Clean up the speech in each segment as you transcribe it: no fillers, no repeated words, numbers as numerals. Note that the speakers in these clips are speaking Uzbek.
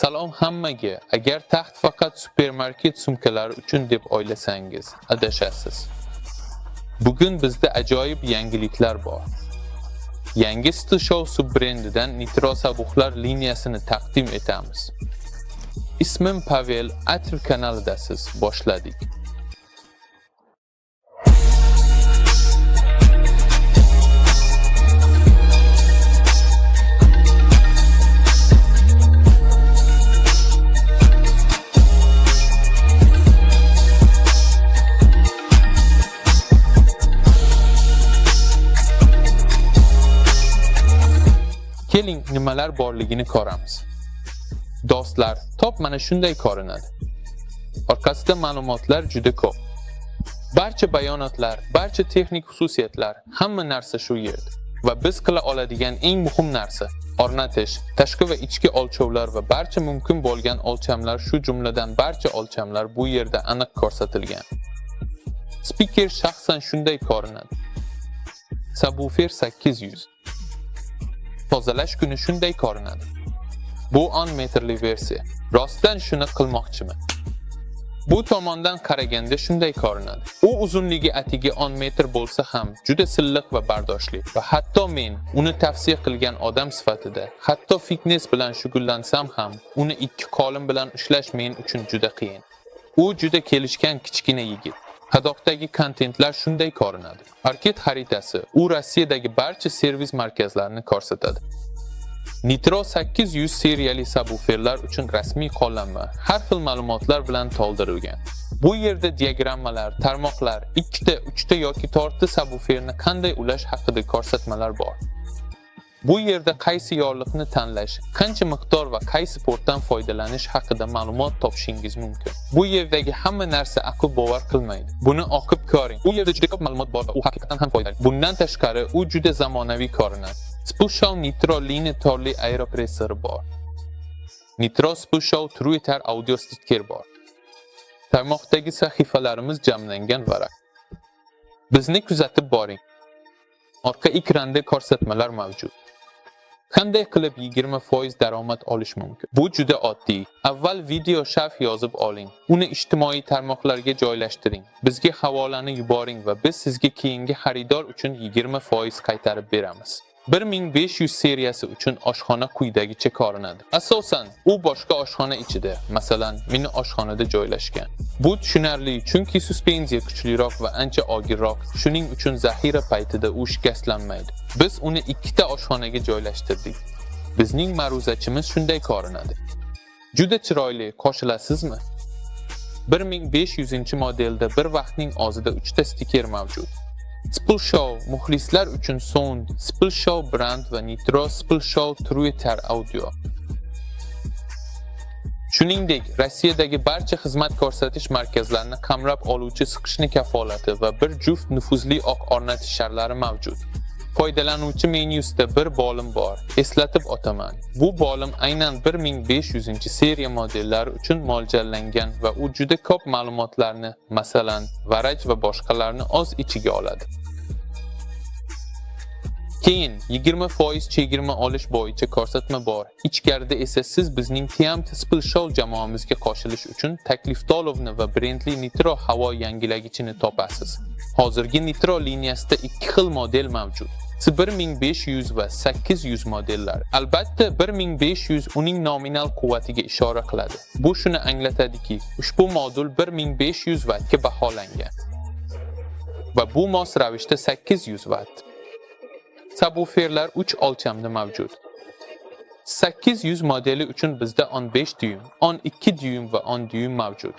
Salom hammaga. Agar taxt faqat supermarket sumkalari uchun deb o'ylasangiz, adashasiz. Bugun bizda ajoyib yangiliklar bor. Yangi Still Show sub-brendidan Nitro sabuqlar liniyasini taqdim etamiz. Ismim Pavel, Atr kanalidasiz. Boshladik. Keling, nimalar borligini ko'ramiz. Do'stlar, top mana shunday ko'rinadi. Orqasida ma'lumotlar juda ko'p. Barcha bayonotlar, barcha texnik xususiyatlar, hamma narsa shu yerda. Va biz qila oladigan eng muhim narsa o'rnatish, tashqi va ichki o'lchovlar va barcha mumkin bo'lgan o'lchamlar, shu jumladan barcha o'lchamlar bu yerda aniq ko'rsatilgan. Speaker shaxsan shunday ko'rinadi. Subwoofer 800. Tozalash kuni shunday ko'rinadi. Bu 10 metrli versiya. Rostdan shuni qilmoqchiman. Bu tomondan qaraganda shunday ko'rinadi. U uzunligi atigi 10 metr bo'lsa ham juda silliq va bardoshli. Va hatto men uni tavsiya qilgan odam sifatida, hatto fitness bilan shug'ullansam ham, uni ikki qo'lim bilan ushlash men uchun juda qiyin. U juda kelishgan kichkina yigit. Qadoqdagi kontentlar shunday ko'rinadi. Arket xaritasi u Rossiyadagi barcha servis markazlarini ko'rsatadi. Nitro 800 seriyali subwooferlar uchun rasmiy qo'llanma har xil ma'lumotlar bilan to'ldirilgan. Bu yerda diagrammalar, tarmoqlar, 2 ta, 3 ta yoki 4 ta subwooferni qanday ulash haqida ko'rsatmalar bor. Bu yerda qaysi yorliqni tanlash, qancha miqdor va qaysi portdan foydalanish haqida ma'lumot topishingiz mumkin. Bu yerdagi hamma narsa aql bovar qilmaydi. Buni o'qib ko'ring. U yerda juda ko'p ma'lumot bor va u haqiqatan ham foydali. Bundan tashqari u juda zamonaviy ko'rinadi. Still Show Nitro Line torli aeropressori bor. Nitro Still Show Twitter audio stiker bor. Tarmoqdagi sahifalarimiz jamlangan varaq. Bizni kuzatib boring. Orqa ekranda ko'rsatmalar mavjud. Qanday qilib 20% daromad olish mumkin? Bu juda oddiy. Avval video sharh yozib oling. Uni ijtimoiy tarmoqlarga joylashtiring. Bizga havolani yuboring va biz sizga keyingi xaridor uchun 20% qaytarib beramiz. 1500 seriyasi uchun oshxona quyidagicha ko'rinadi. Asosan, u boshqa oshxona ichida, masalan, mini oshxonada joylashgan. Bu tushunarli, chunki suspenziya kuchliroq va ancha og'irroq, shuning uchun zaxira paytida u shikastlanmaydi. Biz uni 2 ta oshxonaga joylashtirdik. Bizning ma'ruzachimiz shunday ko'rinadi. Juda chiroyli, qo'shilasizmi? 1500-modelda bir vaqtning o'zida 3 ta stiker mavjud. Still Show muxlislar uchun sound, Still Show brand va Nitro Still Show Twitter audio. Shuningdek, Rossiyadagi barcha xizmat ko'rsatish markazlarini qamrab oluvchi siqishni kafolati va bir juft nufuzli oq o'rnatishlari mavjud. Foydalanuvchi menyusida bir bo'lim bor. Eslatib o'taman. Bu bo'lim aynan 1500-seriya modellari uchun mo'ljallangan va u juda ko'p ma'lumotlarni, masalan, varaj va boshqalarni o'z ichiga oladi. Keyin 20% chegirma olish bo'yicha ko'rsatma bor. Ichkarida esa siz bizning TMT Still Show jamoamizga qo'shilish uchun taklif to'lovni va brendli Nitro havo yangilagichini topasiz. Hozirgi Nitro liniyasida 2 xil model mavjud. 1500 va 800 modellar. Albatta 1500 uning nominal quvvatiga ishora qiladi. Bu shuni anglatadiki, ushbu modul 1500 wattga baholangan. Va bu mos ravishda 800 watt. Subwooferlar 3 o'lchamda mavjud. 800 modeli uchun bizda 15 dyum, 12 dyum va 10 dyum mavjud.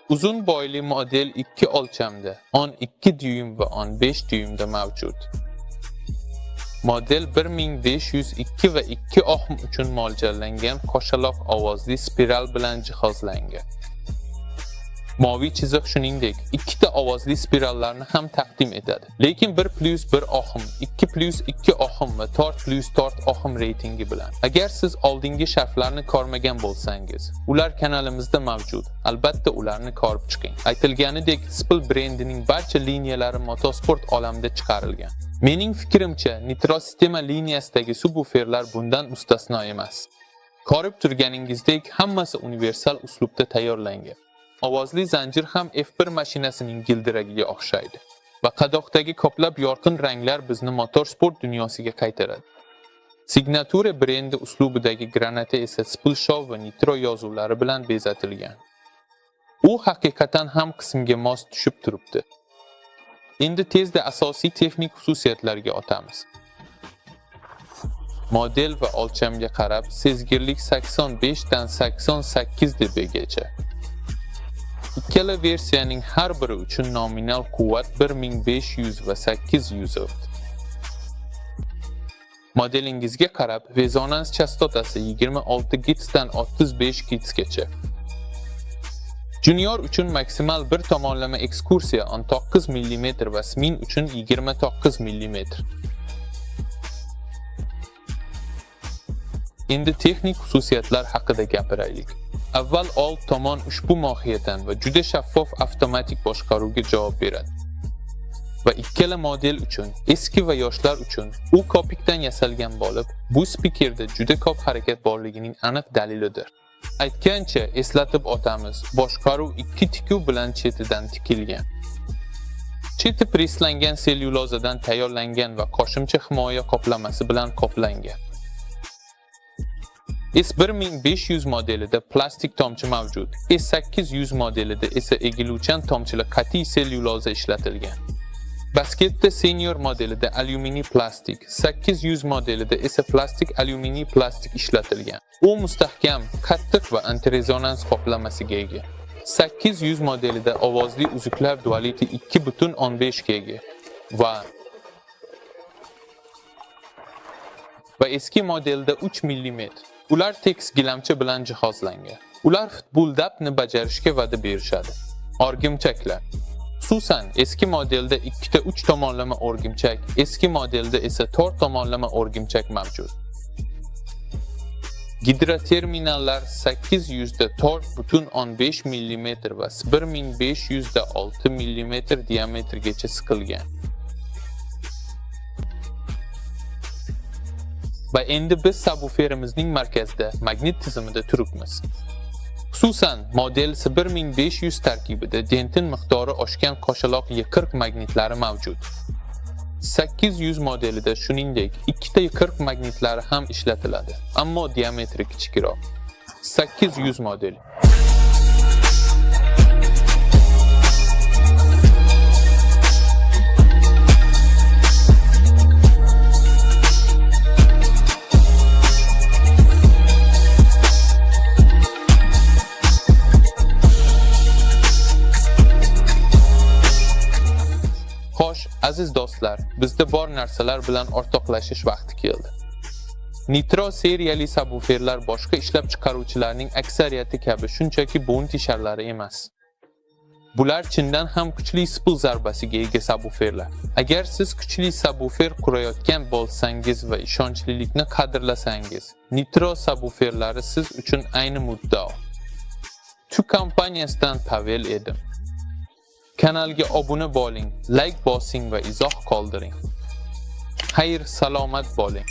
Uzun bo'yli model 2 o'lchamda, 12 dyum va 15 dyumda mavjud. Model 1502 va 2 ohm uchun mo'ljallangan qo'shaloq ovozli spiral bilan jihozlangan. Moviy chiziq shuningdek 2 ta ovozli spirallarni ham taqdim etadi. Lekin 1+1 ohm, 2+2 ohm va 4+4 ohm reytingi bilan. Agar siz oldingi sharhlarni ko'rmagan bo'lsangiz, ular kanalimizda mavjud. Albatta ularni ko'rib chiqing. Aytilganidek, Still brendining barcha liniyalari motosport olamida chiqarilgan. Mening fikrimcha, Nitro sistema liniyasidagi subwooferlar bundan mustasno emas. Ko'rib turganingizdek, hammasi universal uslubda tayyorlangan. Ovozli zanjir ham F1 mashinasining gildiragiga o'xshaydi va qadoqdagi ko'plab yorqin ranglar bizni motorsport dunyosiga qaytaradi. Signature brendi uslubidagi granata esa Spilshow va Nitro yozuvlari bilan bezatilgan. U haqiqatan ham qismga mos tushib turibdi. Endi tezda asosiy texnik xususiyatlarga o'tamiz. Model va o'lchamga qarab, sezgirlik 85 dan 88 dBgacha. Ikkala versiyaning har biri uchun nominal quvvat 1500 va 800 Ohm. Modelingizga qarab, rezonans chastotasi 26 Hz dan 35 Hz gacha. Junior uchun maksimal bir tomonlama ekskursiya 19 mm va Smin uchun 29 mm. Endi texnik xususiyatlar haqida gapiraylik. Avval old tomon ushbu mohiyatan va juda shaffof avtomatik boshqaruvga javob beradi. Va ikkala model uchun, eski va yoshlar uchun u kopikdan yasalgan bo'lib, bu spikerda juda ko'p harakat borligining aniq dalilidir. Aytgancha, eslatib o'tamiz, boshqaruv ikki tikuv bilan chetidan tikilgan. Cheti preslangan sellyulozadan tayyorlangan va qo'shimcha himoya qoplamasi bilan qoplangan. S1500 modelida plastik tomchi mavjud. S800 modelida esa egiluvchan tomchili qat'iy sellyuloza ishlatilgan. Basketda senior modelida alyuminiy plastik, 800 modelida esa plastik alyuminiy plastik ishlatilgan. U mustahkam, qattiq va antirezonans qoplamasiga ega. 800 modelida ovozli uzuklar dualiti 2.15 ga ega va eski modelda 3 mm. Ular tekis gilamcha bilan jihozlangan. Ular futboldapni bajarishga va'da berishadi. O'rgimchaklar. Xususan, eski modelda 2 ta 3 tomonlama o'rgimchak, eski modelda esa 4 tomonlama o'rgimchak mavjud. Gidroterminallar 800 da 4.15 mm va 1500 da 6 mm diametrgacha siqilgan. Va endi biz subwooferimizning markazida, magnit tizimida turibmiz. Xususan, model 1500 tarkibida dentin miqdori oshgan qo'shaloq Y40 magnitlari mavjud. 800 modelida shuningdek, 2 ta Y40 magnitlari ham ishlatiladi, ammo diametri kichikroq. 800 model. Aziz do'stlar, bizda bor narsalar bilan o'rtoqlashish vaqti keldi. Nitro seriyali subwooferlar boshqa ishlab chiqaruvchilarning aksariyati kabi shunchaki bounty sharlari emas. Bular chindan ham kuchli spil zarbasiga ega subwooferlar. Agar siz kuchli subwoofer qurayotgan bo'lsangiz va ishonchlilikni qadrlasangiz, Nitro subwooferlari siz uchun ayni muddao. Tu kompaniyasidan Pavel edim. Kanalga obuna bo'ling, like bosing va izoh qoldiring. Xayr, salomat bo'ling.